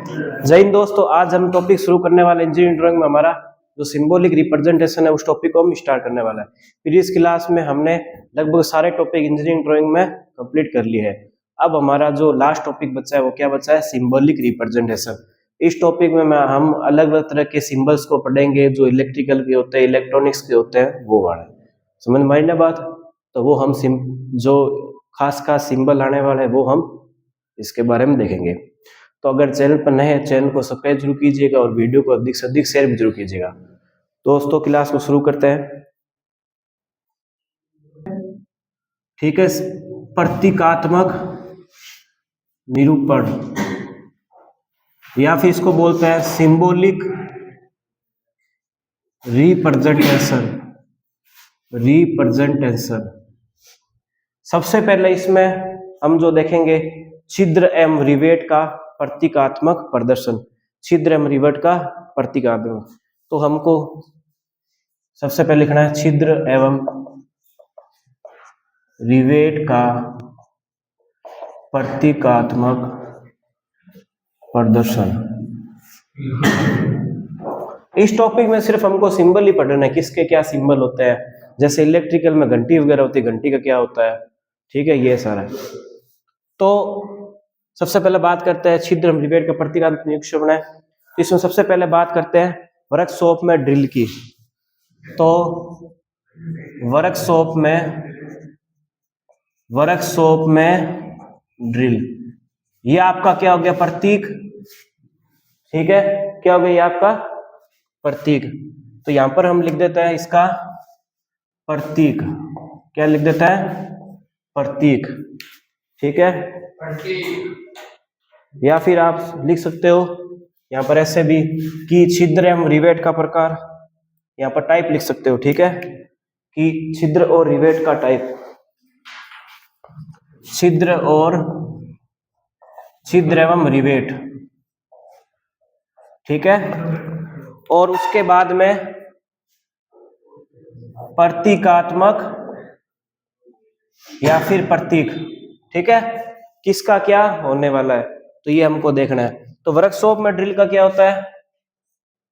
जय हिंद दोस्तों, आज हम टॉपिक शुरू करने वाले इंजीनियरिंग ड्राइंग में हमारा जो सिंबॉलिक रिप्रेजेंटेशन है उस टॉपिक को हम स्टार्ट करने वाला है। प्रीवियस क्लास में हमने लगभग सारे टॉपिक इंजीनियरिंग ड्राइंग में कंप्लीट कर लिए हैं। अब हमारा जो लास्ट टॉपिक बचा है वो क्या बचा है? Symbolic representation. इस टॉपिक में हम अलग अलग तरह के सिंबल्स को पढ़ेंगे जो इलेक्ट्रिकल के होते हैं, इलेक्ट्रॉनिक्स के होते हैं, वो वाले। समझ में आई ना बात? तो वो हम जो खास खास सिंबल आने वाले हैं वो हम इसके बारे में देखेंगे। तो अगर चैनल पर नए हैं, चैनल को सब्सक्राइब जरूर कीजिएगा और वीडियो को अधिक से अधिक शेयर भी जरूर कीजिएगा। दोस्तों क्लास को शुरू करते हैं। ठीक है, प्रतीकात्मक निरूपण या फिर इसको बोलते हैं सिंबॉलिक रिप्रेजेंटेशन। सबसे पहले इसमें हम जो देखेंगे छिद्र एवं रिवेट का प्रतीकात्मक प्रदर्शन। छिद्र एवं रिवेट का प्रतीकात्मक, तो हमको सबसे पहले लिखना है छिद्र एवं रिवेट का प्रतीकात्मक प्रदर्शन। इस टॉपिक में सिर्फ हमको सिंबल ही पढ़ना है, किसके क्या सिंबल होते हैं। जैसे इलेक्ट्रिकल में घंटी वगैरह होती है, घंटी का क्या होता है, ठीक है, ये सारा। तो सबसे पहले बात करते हैं छिद्र एवं रिवेट का प्रतीकात्मक निरूपण है। इसमें सबसे पहले बात करते हैं वर्कशॉप में ड्रिल की। तो वर्कशॉप में ड्रिल, ये आपका क्या हो गया? प्रतीक। ठीक है, क्या हो गया? ये आपका प्रतीक। तो यहां पर हम लिख देते हैं इसका प्रतीक। क्या लिख देता है? प्रतीक। ठीक है, या फिर आप लिख सकते हो यहां पर ऐसे भी कि छिद्र एवं रिवेट का प्रकार, यहां पर टाइप लिख सकते हो। ठीक है, कि छिद्र और रिवेट का टाइप, छिद्र एवं रिवेट। ठीक है, और उसके बाद में प्रतीकात्मक या फिर प्रतीक। ठीक है, किसका क्या होने वाला है, तो ये हमको देखना है। तो वर्कशॉप में ड्रिल का क्या होता है?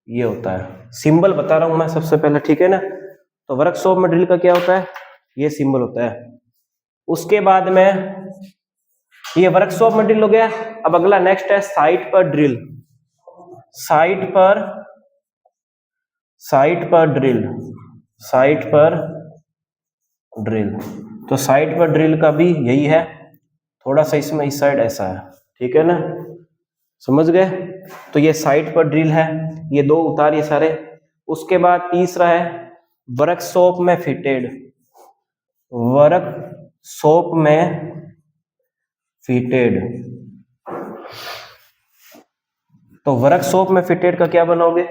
ये होता है सिंबल, बता रहा हूं मैं सबसे पहले। ठीक है ना, तो वर्कशॉप में ड्रिल का क्या होता है? ये सिंबल होता है। उसके बाद में ये वर्कशॉप में ड्रिल हो गया। अब अगला नेक्स्ट है साइट पर ड्रिल। साइट पर ड्रिल। तो साइट पर ड्रिल का भी यही है, थोड़ा सा इसमें इस साइड ऐसा है। ठीक है ना, समझ गए? तो ये साइट पर ड्रिल है, ये दो उतारिए सारे। उसके बाद तीसरा है वर्कशॉप में फिटेड। वर्कशॉप में फिटेड, तो वर्कशॉप में फिटेड का क्या बनाओगे?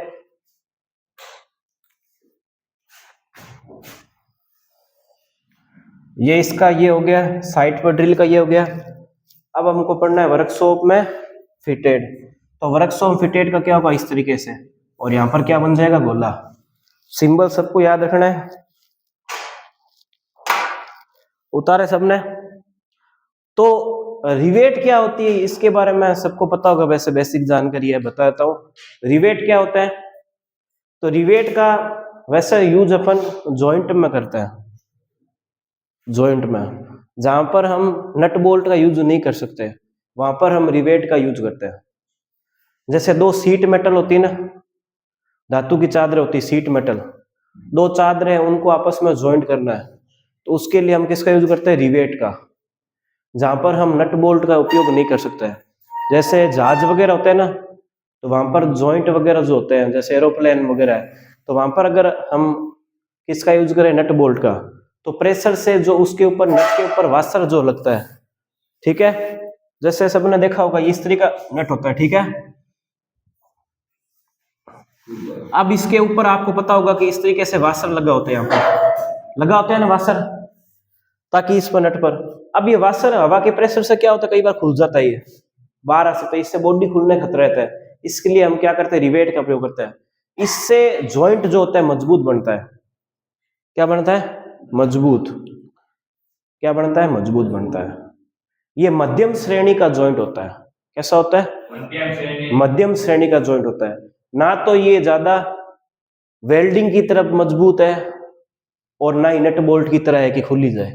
ये इसका ये हो गया, साइट पर ड्रिल का ये हो गया। अब हमको पढ़ना है वर्कशॉप में फिटेड। तो वर्कशॉप फिटेड का क्या होगा? इस तरीके से, और यहां पर क्या बन जाएगा? गोला। सिंबल सबको याद रखना है। उतारे सबने? तो रिवेट क्या होती है इसके बारे में सबको पता होगा, वैसे बेसिक जानकारी है, बता देता हूं। रिवेट क्या होता है? तो रिवेट का वैसे यूज अपन जॉइंट में करते हैं। जॉइंट में जहां पर हम नट बोल्ट का यूज नहीं कर सकते, वहां पर हम रिवेट का यूज करते हैं। जैसे दो सीट मेटल होती है ना, धातु की चादरें होती है, सीट मेटल, दो चादरें उनको आपस में ज्वाइंट करना है, तो उसके लिए हम किसका यूज करते हैं? रिवेट का। जहां पर हम नट बोल्ट का उपयोग नहीं कर सकते हैं, जैसे जहाज वगैरह होते हैं ना, तो वहां पर जॉइंट वगैरह जो होते हैं, जैसे एरोप्लेन वगैरह है, तो वहां पर अगर हम किसका यूज करें? नट बोल्ट का, तो प्रेशर से जो उसके ऊपर नट के ऊपर वाशर जो लगता है, ठीक है, जैसे सबने देखा होगा इस तरीके का नट होता है। ठीक है, अब इसके ऊपर आपको पता होगा कि इस तरीके से वाशर लगा होता है, यहाँ पर लगा होता है ना वाशर, ताकि इस पर नट पर। अब ये वाशर हवा के प्रेशर से क्या होता है, कई बार खुल जाता है, ये बाहर आ सकता है, इससे बॉडी खुलने का खतरा रहता है। इसके लिए हम क्या करते हैं? रिवेट का प्रयोग करते हैं। इससे जॉइंट जो होता है मजबूत बनता है। क्या बनता है? मजबूत। क्या बनता है? मजबूत बनता है। ये मध्यम श्रेणी का जॉइंट होता है। कैसा होता है? मध्यम श्रेणी का जॉइंट होता है। ना तो ये ज्यादा वेल्डिंग की तरफ मजबूत है और ना ही नट बोल्ट की तरह है कि खुल ही जाए।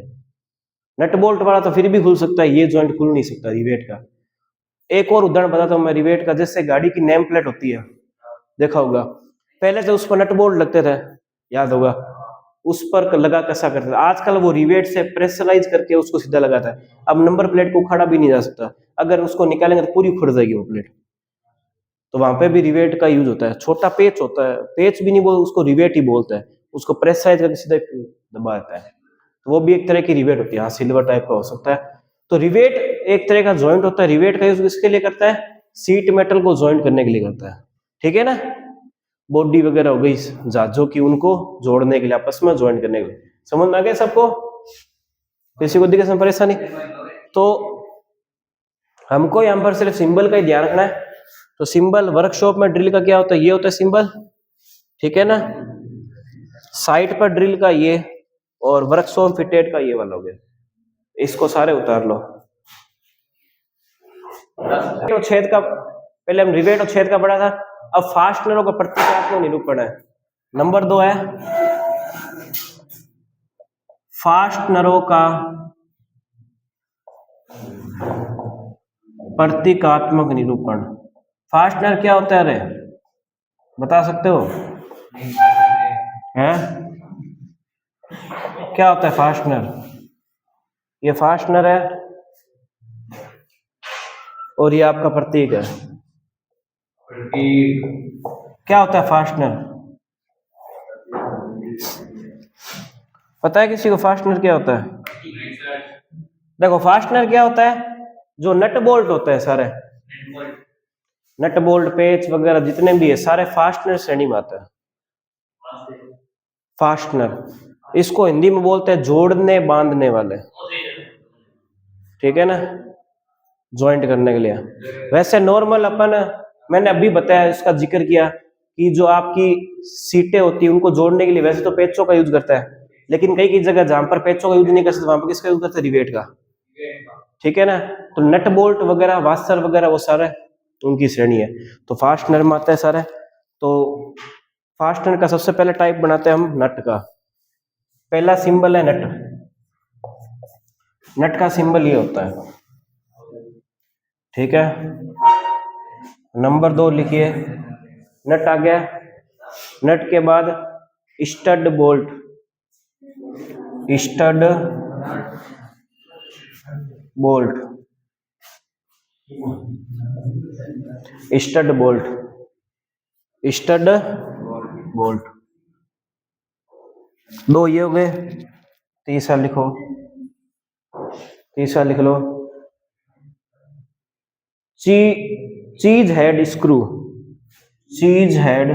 नट बोल्ट वाला तो फिर भी खुल सकता है, ये जॉइंट खुल नहीं सकता रिवेट का। एक और उदाहरण बताता हूं मैं रिवेट का। जैसे गाड़ी की नेम प्लेट होती है, देखा होगा, पहले तो उस पर नट बोल्ट लगते थे, याद होगा, उस पर लगा कसा करते थे। आजकल वो रिवेट से प्रेशराइज करके उसको सीधा लगाता है। अब नंबर प्लेट को उखाड़ा भी नहीं जा सकता, अगर उसको निकालेंगे तो पूरी उखड़ जाएगी वो प्लेट। तो वहां पे भी रिवेट का यूज होता है। छोटा पेच होता है, पेच भी नहीं बोल, उसको रिवेट ही बोलते हैं, उसको प्रेशराइज करके सीधा दबा देता है, तो वो भी एक तरह की रिवेट होती है। हाँ, सिल्वर टाइप का हो सकता है। तो रिवेट एक तरह का जॉइंट होता है। रिवेट का यूज किसके लिए करता है? सीट मेटल को जॉइंट करने के लिए करता है, ठीक है ना। बॉडी वगैरह हो गई जहाजों की, उनको जोड़ने के लिए, आपस में ज्वाइन करने के लिए। समझ में आ गया सबको? किसी को दिक्कत परेशानी? तो हमको यहां पर सिर्फ सिंबल का ही ध्यान रखना है। तो सिंबल वर्कशॉप में ड्रिल का क्या होता है? ये होता है सिंबल, ठीक है ना। साइट पर ड्रिल का ये, और वर्कशॉप फिटेड का ये वाला हो गया। इसको सारे उतार लो। तो छेद का, पहले हम रिवेट और छेद का पढ़ा था, अब फास्टनरों का प्रतीकात्मक निरूपण है। नंबर 2 है फास्टनरों का प्रतीकात्मक निरूपण। फास्टनर क्या होता है? अरे बता सकते हो? हैं? क्या होता है फास्टनर? ये फास्टनर है और ये आपका प्रतीक है। क्या होता है फास्टनर? पता है किसी को फास्टनर क्या होता है? देखो, फास्टनर क्या होता है? जो नट बोल्ट होते हैं सारे, नट बोल्ट पेच वगैरह जितने भी है सारे फास्टनर श्रेणी में आते हैं। फास्टनर, इसको हिंदी में बोलते हैं जोड़ने बांधने वाले, ठीक है ना, ज्वाइंट करने के लिए। वैसे नॉर्मल अपन, मैंने अभी बताया, इसका जिक्र किया कि जो आपकी सीटें होती है उनको जोड़ने के लिए वैसे तो पेचों का यूज करता है, लेकिन कई जगह जहां पर पेचों का यूज नहीं कर सकते वहां पर किसका यूज करते हैं? रिवेट का, ठीक है ना। तो नट बोल्ट वगैरह, वाशर वगैरह, वो सारे उनकी श्रेणी है। तो फास्टनर में आता है सारे। तो फास्टनर का सबसे पहले टाइप बनाते हैं हम नट का। पहला सिंबल है नट। नट का सिंबल ये होता है, ठीक है। नंबर 2 लिखिए, नट आ गया। नट के बाद stud bolt, stud bolt, stud bolt, stud bolt. 2 ये हो गए। तीसरा लिखो, तीसरा लिख लो, चीज हेड स्क्रू, चीज हेड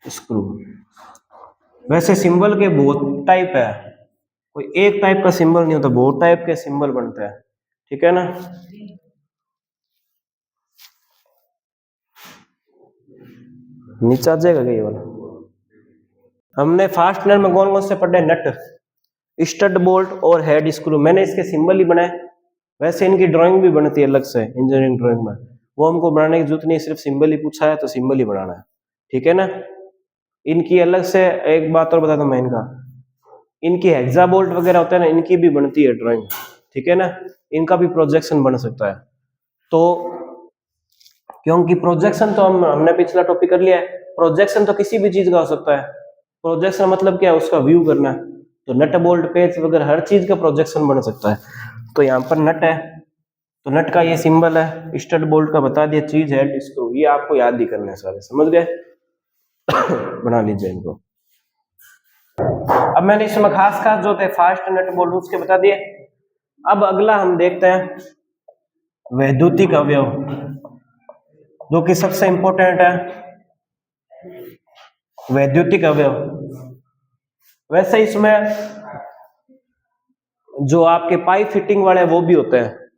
स्क्रू। वैसे सिंबल के बहुत टाइप है, कोई एक टाइप का सिंबल नहीं होता, बहुत टाइप के सिंबल बनते हैं, ठीक है ना। नीचे आ जाएगा ये वाला। हमने फास्टनर में कौन कौन से पढ़े? नट, स्टड बोल्ट और हेड स्क्रू। मैंने इसके सिंबल ही बनाए। वैसे इनकी ड्राइंग भी बनती है अलग से इंजीनियरिंग ड्राइंग में, वो हमको बनाने की जरूरत नहीं, सिर्फ सिंबल ही पूछा है तो सिंबल ही बनाना है, ठीक है ना। इनकी अलग से एक बात और बता दूं मैं, इनकी हेक्सा बोल्ट वगैरह होता है ना, इनकी भी बनती है ड्राइंग, ठीक है ना। इनका भी प्रोजेक्शन बन सकता है। तो क्योंकि प्रोजेक्शन तो हमने पिछला टॉपिक कर लिया है, प्रोजेक्शन तो किसी भी चीज का हो सकता है। प्रोजेक्शन मतलब क्या है? उसका व्यू करना है। तो नट बोल्ट पेच वगैरह हर चीज का प्रोजेक्शन बन सकता है। तो यहाँ पर नट है, तो नट का ये सिंबल है। स्टड बोल्ट का बता दिया, चीज हेड स्क्रू, ये आपको याद ही करना है सारे, समझ गए? बना लीजिए इनको। अब मैंने इसमें खास खास जो थे फास्ट नट बोल्ट उसके बता दिए। अब अगला हम देखते हैं वैद्युतिक अवयव, जो कि सबसे इंपॉर्टेंट है, वैद्युतिक अवयव। वैसे इसमें जो आपके पाइप फिटिंग वाले वो भी होते हैं,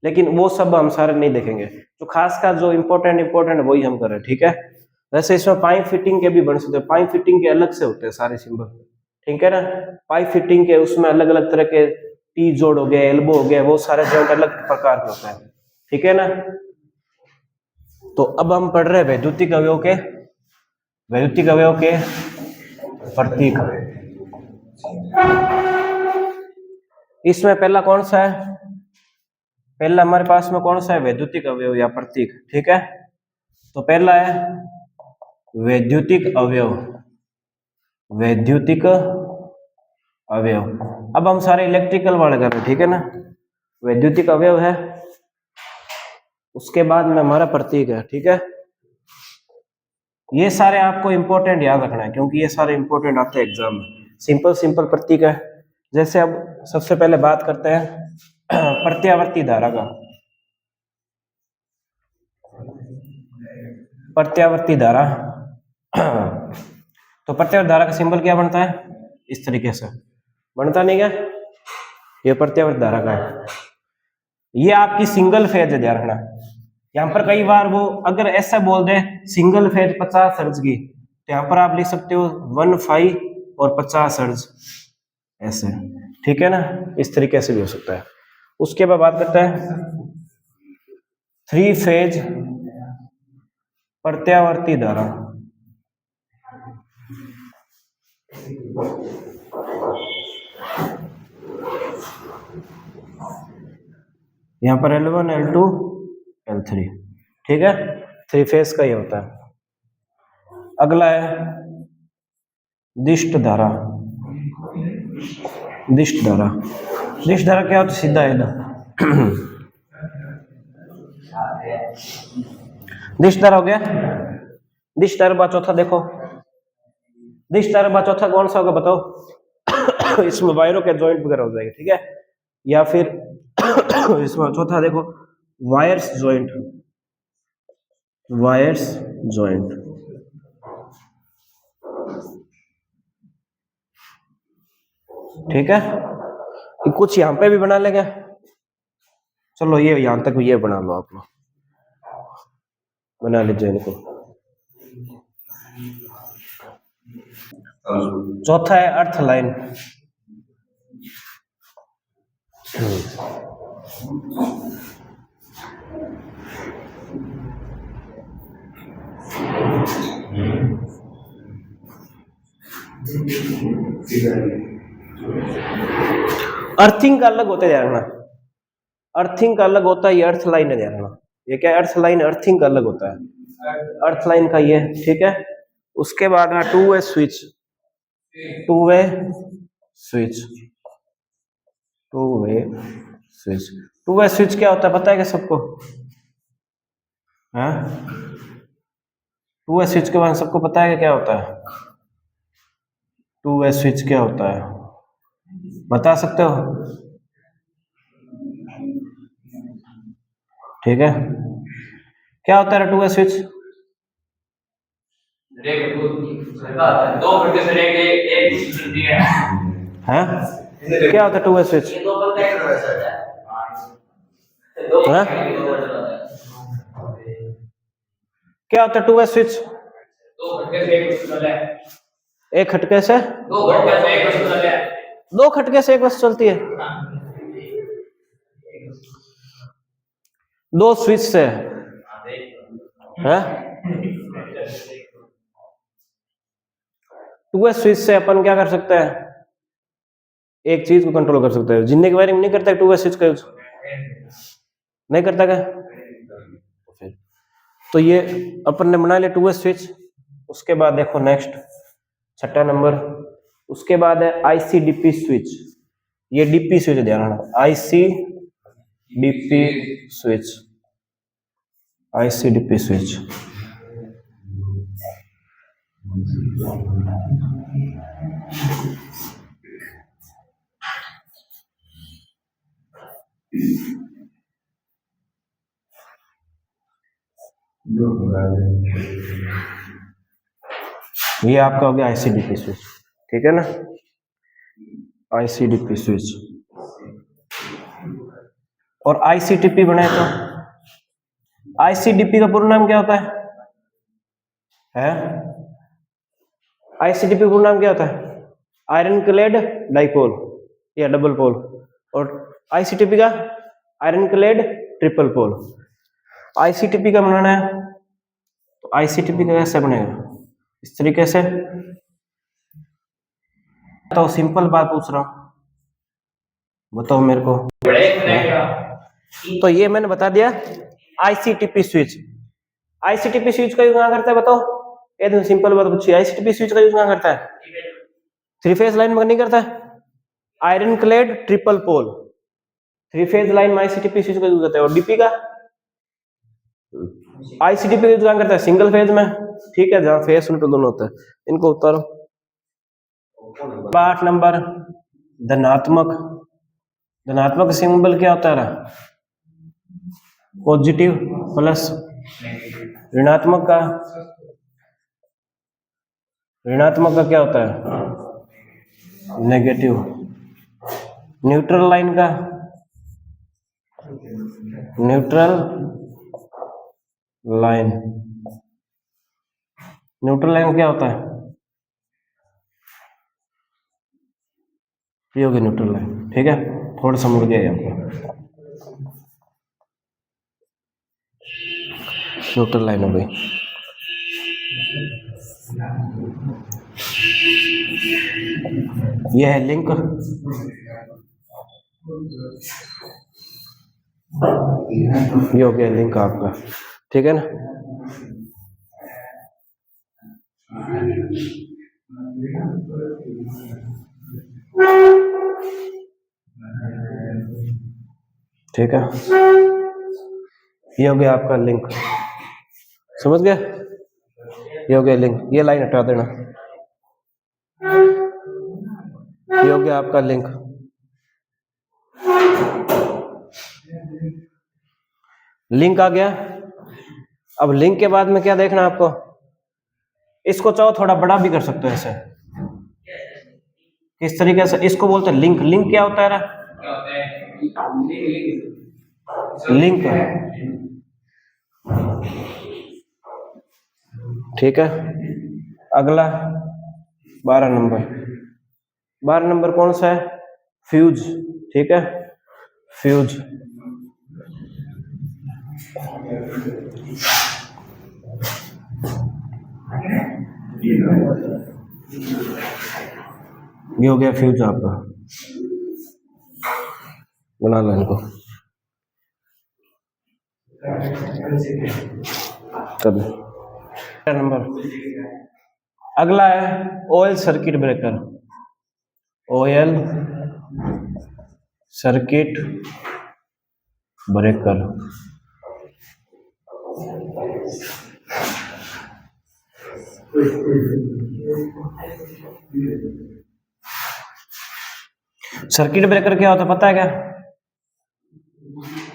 लेकिन वो सब हम सारे नहीं देखेंगे। जो खास खास जो इंपॉर्टेंट वही हम कर रहे हैं, ठीक है। वैसे इसमें पाइप फिटिंग के भी बन सकते हैं, पाइप फिटिंग के अलग से होते हैं सारे सिंबल, ठीक है ना। पाइप फिटिंग के उसमें अलग अलग तरह के टी जोड़ हो गए, एल्बो हो गया, वो सारे जॉइंट अलग प्रकार के होते हैं, ठीक है ना। तो अब हम पढ़ रहे हैं वैद्युतिक अवयव के प्रतीक। इसमें पहला कौन सा है, पहला हमारे पास में कौन सा है, वैद्युतिक अवयव या प्रतीक। ठीक है, तो पहला है वैद्युतिक अवयव, वैद्युतिक अवयव। अब हम सारे इलेक्ट्रिकल वाले कर रहे हैं, ठीक है ना। वैद्युतिक अवयव है, उसके बाद में हमारा प्रतीक है। ठीक है, ये सारे आपको इंपॉर्टेंट याद रखना है, क्योंकि ये सारे इंपॉर्टेंट आते हैं एग्जाम में। सिंपल प्रतीक है। जैसे अब सबसे पहले बात करते हैं प्रत्यावर्ती धारा का। प्रत्यावर्ती धारा तो प्रत्यावर्ती धारा का सिंबल क्या बनता है, इस तरीके से बनता नहीं क्या, ये प्रत्यावर्ती धारा का है। ये आपकी सिंगल फेज है, ध्यान रखना। यहाँ पर कई बार वो अगर ऐसा बोल दे सिंगल फेज 50 हर्ट्ज की, तो यहाँ पर आप लिख सकते हो 15 और 50 हर्ट्ज ऐसे। ठीक है ना, इस तरीके से भी हो सकता है। उसके बाद बात करते हैं 3 फेज प्रत्यावर्ती धारा। यहाँ पर L1 L2 L3, ठीक है, 3 फेज का ही होता है। अगला है दिष्ट धारा। दिष्ट धारा, दिष्ट धारा क्या होता है, सीधा है ना। दिष्ट धारा हो गया। दिष्ट धारा बाद चौथा देखो, दिष्ट धारा बाद चौथा कौन सा होगा बताओ। इसमें वायरों के जॉइंट वगैरह हो जाएंगे, ठीक है, या फिर इसमें चौथा देखो वायर्स जॉइंट, वायर्स जॉइंट। ठीक है, कुछ यहां पे भी बना लेंगे। चलो ये यहां तक ये बना लो, आप लोग बना लीजिए इनको। चौथा है अर्थ लाइन। अर्थिंग का अलग होता है, ध्यान रखना। अर्थिंग का अलग होता है, ये अर्थ लाइन है, ध्यान रखना। ये क्या अर्थ लाइन, अर्थिंग का अलग होता है, अर्थ लाइन का ये। ठीक है, उसके बाद में 2 वे स्विच, 2 वे स्विच, 2 वे स्विच। 2 वे स्विच क्या होता है पता है क्या सबको, हाँ? 2 वे स्विच के बारे में सबको पता है क्या होता है? 2 वे स्विच क्या होता है, बता सकते हो? ठीक है, क्या होता है 2 वे स्विच? दो घंटे से एक चलती है, हैं? क्या होता है 2 वे स्विच? हाँ? क्या होता है 2 वे स्विच? 2 खटके से एक वस्तु चलती है, एक खटके से 2 खटके से एक वस्तु चलती है, 2 खटके से एक वस्तु चलती है, 2 स्विच से, हैं? 2 वे स्विच से अपन क्या कर सकते हैं, एक चीज को कंट्रोल कर सकते हैं। जिनने की वायरिंग नहीं करता 2 वे स्विच का यूज नहीं करता क्या? तो ये अपन ने बना लिया 2 वे स्विच। उसके बाद देखो नेक्स्ट छठा नंबर, उसके बाद है ICDP स्विच। ये डीपी स्विच, ध्यान रखना, ICDP स्विच, ICDP स्विच। ये आपका हो गया ICDP स्विच, ठीक है ना, ICDP स्विच। और ICDP बनाए तो ICDP का पूरा नाम क्या होता है? ICDP का पूरा नाम क्या होता है? आयरन क्लेड डाइपोल या डबल पोल। और ICDP का आयरन क्लेड ट्रिपल पोल। आईसीटीपी का बनाना है तो आईसीटीपी का कैसे बनेगा, इस तरीके से। तो सिंपल बात पूछ रहा हूं, बताओ मेरे को। तो ये मैंने बता दिया आईसीटीपी स्विच। आईसीटीपी स्विच का यूज कहां करता है बताओ, एकदम सिंपल बात पूछी, आईसीटीपी स्विच का यूज कहां करता है, थ्री फेज लाइन में नहीं करता है, iron clad triple pole three phase line में आईसीटीपी स्विच का यूज होता है। और डीपी का आईसीटीपी का यूज कहां करता है, सिंगल फेज में, ठीक है, जहां फेज उल्टे दोनों होते हैं। इनको उतारो। 8 नंबर धनात्मक, धनात्मक सिंबल क्या होता है, पॉजिटिव प्लस, ऋणात्मक का, ऋणात्मक का क्या होता है, नेगेटिव। न्यूट्रल लाइन का, न्यूट्रल लाइन, न्यूट्रल लाइन क्या होता है, ये होगी न्यूट्रल लाइन, ठीक है। थोड़ा सा मुड़ गया यहाँ पर, न्यूट्रल लाइन हो गई। ये है लिंक, ये हो गया लिंक आपका, ठीक है ना। ठीक है, ये हो गया आपका लिंक, समझ गया, ये हो गया लिंक। ये लाइन हटा देना, ये हो गया आपका लिंक। लिंक आ गया। अब लिंक के बाद में क्या देखना आपको, इसको चाहो थोड़ा बड़ा भी कर सकते हो ऐसे, इस तरीके से, इसको बोलते हैं लिंक। लिंक क्या होता है, लिंक, ठीक है। अगला 12 नंबर, 12 नंबर कौन सा है, फ्यूज, ठीक है, फ्यूज। ये हो गया फ्यूज आपका, बना लो इनको कभी। नंबर अगला है oil circuit breaker, oil circuit breaker. Circuit breaker क्या होता है पता है क्या,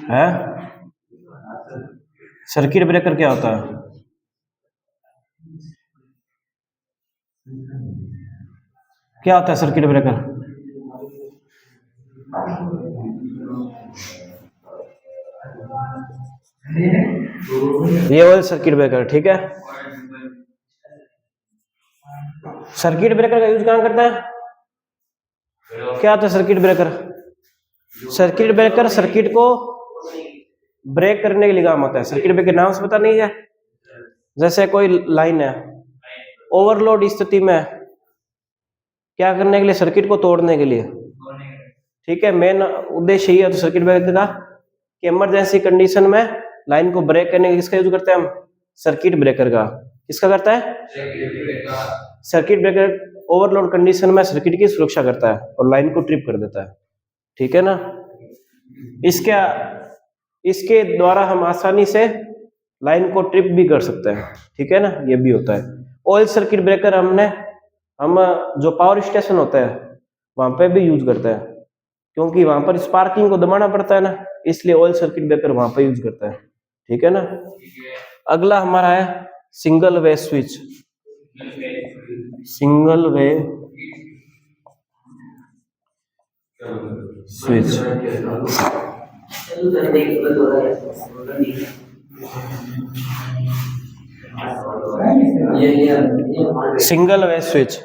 है सर्किट ब्रेकर क्या होता है, क्या होता है सर्किट ब्रेकर, ये ऑयल सर्किट ब्रेकर, ठीक है। सर्किट ब्रेकर का यूज कहां करता है, क्या होता है circuit breaker, circuit breaker circuit को ब्रेक करने के लिए काम होता है। सर्किट ब्रेकर नाम से पता नहीं है, जैसे कोई लाइन है, ओवरलोड स्थिति में क्या करने के लिए, सर्किट को तोड़ने के लिए, ठीक है। मेन उद्देश्य ये है तो सर्किट ब्रेकर का कि इमरजेंसी कंडीशन में लाइन को ब्रेक करने के लिए किसका यूज करते हैं हम, सर्किट ब्रेकर का। किसका करता है, सर्किट ब्रेकर ओवरलोड कंडीशन में सर्किट की सुरक्षा करता है और लाइन को ट्रिप कर देता है, ठीक है ना। इसके द्वारा हम आसानी से लाइन को ट्रिप भी कर सकते हैं, ठीक है ना, ये भी होता है। ऑयल सर्किट ब्रेकर हम जो पावर स्टेशन होता है वहां पे भी यूज करते हैं, क्योंकि वहां पर स्पार्किंग को दबाना पड़ता है ना, इसलिए ऑयल सर्किट ब्रेकर वहां पे यूज करता है, ठीक है ना। अगला हमारा है single way switch, single way switch. Single way switch.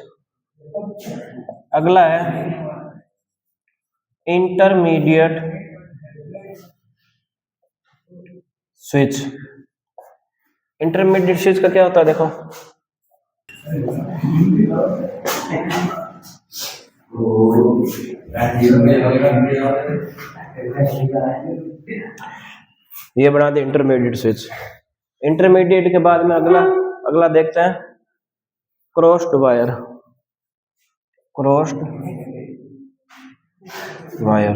अगला है इंटरमीडिएट स्विच। इंटरमीडिएट स्विच का क्या होता है देखो, ये बना दे इंटरमीडिएट स्विच। इंटरमीडिएट के बाद में अगला देखते हैं क्रॉस्ड वायर। क्रॉस्ड वायर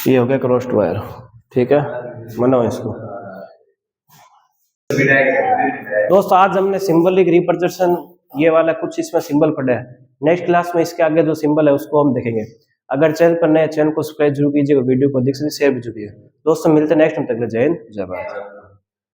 ये हो गया क्रॉस्ड वायर, ठीक है, मनो इसको। दोस्तों आज हमने सिंबलिक रिप्रेजेंटेशन ये वाला कुछ इसमें सिंबल पढ़ा है। नेक्स्ट क्लास में इसके आगे जो सिंबल है उसको हम देखेंगे। अगर चैनल पर नए, चैनल को सब्सक्राइब जरूर कीजिए और वीडियो को अधिक से शेयर भी जरूर कीजिए। दोस्तों मिलते हैं नेक्स्ट टाइम, तक जय हिंद जय भारत।